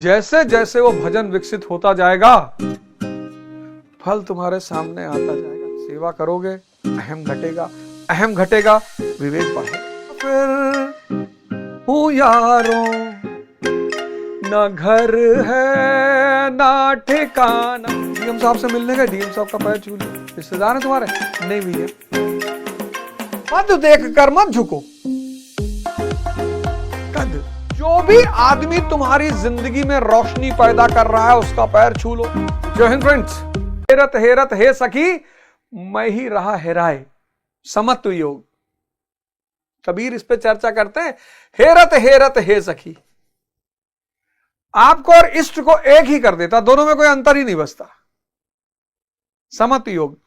जैसे जैसे वो भजन विकसित होता जाएगा फल तुम्हारे सामने आता जाएगा। सेवा करोगे अहम घटेगा, अहम घटेगा विवेक बढ़ेगा। फिर हूं यारों न घर है ना ठिकाना। डीएम साहब से मिलने गए, डीएम साहब का पैर छू लिया। रिश्तेदार है तुम्हारे? नहीं भैया। कद देख कर मत झुको। कद, जो भी आदमी तुम्हारी जिंदगी में रोशनी पैदा कर रहा है उसका पैर छू लो। जय हिंद फ्रेंड्स। हेरत हेरत हे सखी मैं ही रहा हेराए, समत्व योग। कबीर इस पे चर्चा करते हैं। हेरत हेरत हे सखी आपको और इष्ट को एक ही कर देता, दोनों में कोई अंतर ही नहीं बचता। समत्व योग,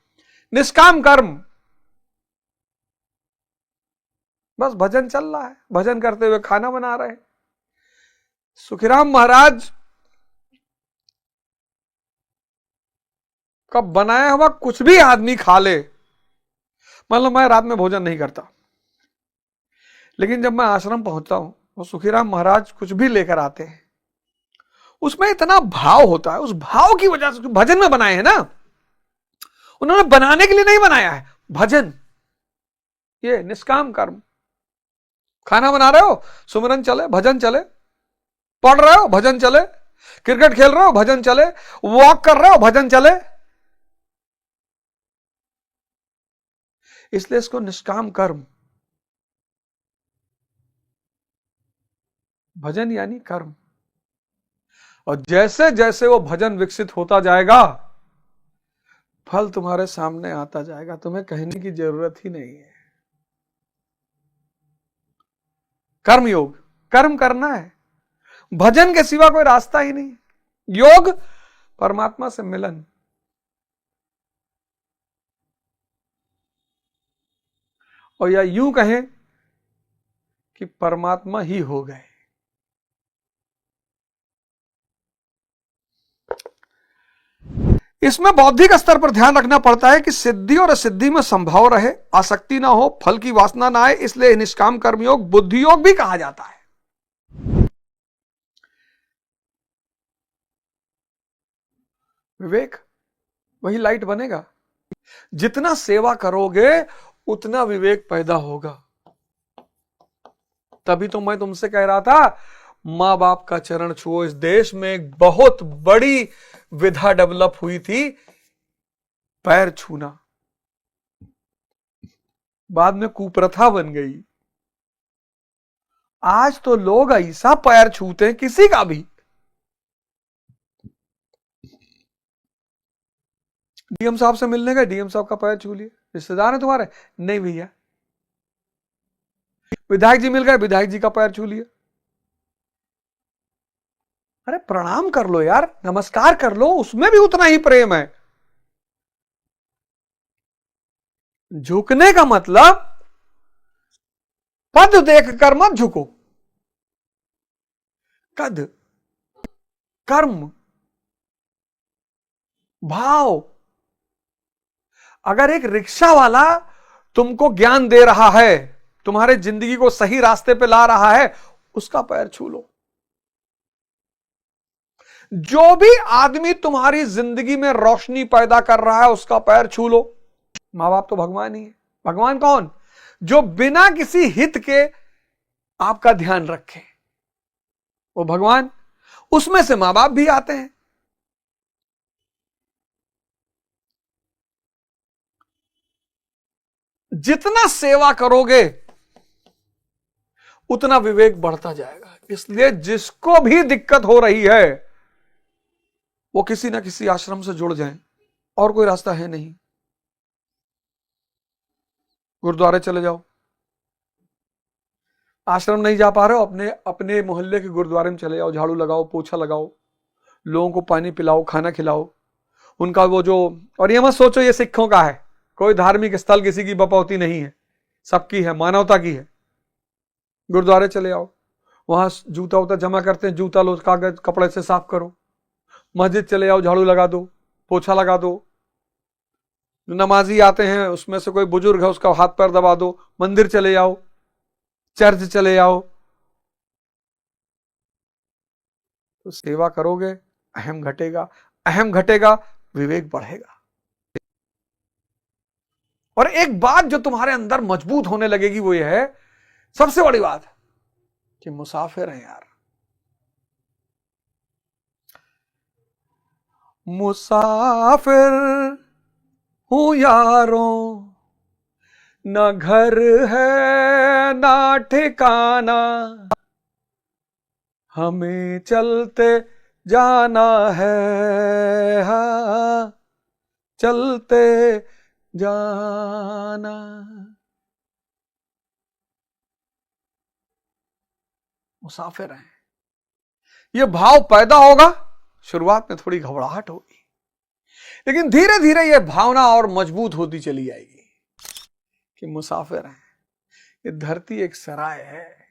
निष्काम कर्म, बस भजन चल रहा है, भजन करते हुए खाना बना रहे हैं। सुखीराम महाराज का बनाया हुआ कुछ भी आदमी खा ले, मतलब मैं रात में भोजन नहीं करता, लेकिन जब मैं आश्रम पहुंचता हूं तो सुखीराम महाराज कुछ भी लेकर आते हैं, उसमें इतना भाव होता है। उस भाव की वजह से भजन में बनाए हैं ना, उन्होंने बनाने के लिए नहीं बनाया है। भजन ये निष्काम कर्म। खाना बना रहे हो सुमिरन चले, भजन चले। पढ़ रहे हो भजन चले। क्रिकेट खेल रहे हो भजन चले। वॉक कर रहे हो भजन चले। इसलिए इसको निष्काम कर्म, भजन यानी कर्म। और जैसे जैसे वो भजन विकसित होता जाएगा फल तुम्हारे सामने आता जाएगा, तुम्हें कहने की जरूरत ही नहीं है। कर्म योग, कर्म करना है, भजन के सिवा कोई रास्ता ही नहीं। योग परमात्मा से मिलन। और या यूं कहें कि परमात्मा ही हो गए। इसमें बौद्धिक स्तर पर ध्यान रखना पड़ता है कि सिद्धि और असिद्धि में संभाव रहे, आसक्ति ना हो, फल की वासना ना आए। इसलिए निष्काम कर्मयोग बुद्धि योग भी कहा जाता है। विवेक वही लाइट बनेगा। जितना सेवा करोगे उतना विवेक पैदा होगा। तभी तो मैं तुमसे कह रहा था मां बाप का चरण छुओ। इस देश में एक बहुत बड़ी विधा डेवलप हुई थी, पैर छूना, बाद में कुप्रथा बन गई। आज तो लोग ऐसा पैर छूते हैं किसी का भी। डीएम साहब से मिलने गए, डीएम साहब का पैर छू लिया। रिश्तेदार है तुम्हारे? नहीं भैया। विधायक जी मिल गए, विधायक जी का पैर छू लिया। अरे प्रणाम कर लो यार, नमस्कार कर लो, उसमें भी उतना ही प्रेम है। झुकने का मतलब पद देख कर मत झुको। कद, कर्म, भाव। अगर एक रिक्शा वाला तुमको ज्ञान दे रहा है, तुम्हारे जिंदगी को सही रास्ते पे ला रहा है, उसका पैर छू लो। जो भी आदमी तुम्हारी जिंदगी में रोशनी पैदा कर रहा है उसका पैर छू लो। मां बाप तो भगवान ही है। भगवान कौन? जो बिना किसी हित के आपका ध्यान रखे, वो भगवान। उसमें से मां बाप भी आते हैं। जितना सेवा करोगे उतना विवेक बढ़ता जाएगा। इसलिए जिसको भी दिक्कत हो रही है वो किसी ना किसी आश्रम से जुड़ जाएं, और कोई रास्ता है नहीं। गुरुद्वारे चले जाओ। आश्रम नहीं जा पा रहे हो, अपने अपने मोहल्ले के गुरुद्वारे में चले जाओ, झाड़ू लगाओ, पोछा लगाओ, लोगों को पानी पिलाओ, खाना खिलाओ। उनका वो जो, और ये मत सोचो ये सिखों का है, कोई धार्मिक स्थल किसी की बपौती नहीं है, सबकी है, मानवता की है। गुरुद्वारे चले आओ, वहां जूता उता जमा करते हैं, जूता लो, कागज कपड़े से साफ करो। मस्जिद चले आओ, झाड़ू लगा दो, पोछा लगा दो। नमाजी आते हैं उसमें से कोई बुजुर्ग है उसका हाथ पैर दबा दो। मंदिर चले आओ, चर्च चले आओ। तो सेवा करोगे, अहम घटेगा, अहम घटेगा, विवेक बढ़ेगा। और एक बात जो तुम्हारे अंदर मजबूत होने लगेगी वो ये है, सबसे बड़ी बात, कि मुसाफिर हैं यार, मुसाफिर हूं यारों, न घर है ना ठिकाना, हमें चलते जाना है, हाँ चलते जाना। मुसाफिर हैं, ये भाव पैदा होगा। शुरुआत में थोड़ी घबराहट होगी, लेकिन धीरे धीरे ये भावना और मजबूत होती चली जाएगी कि मुसाफिर हैं, ये धरती एक सराय है,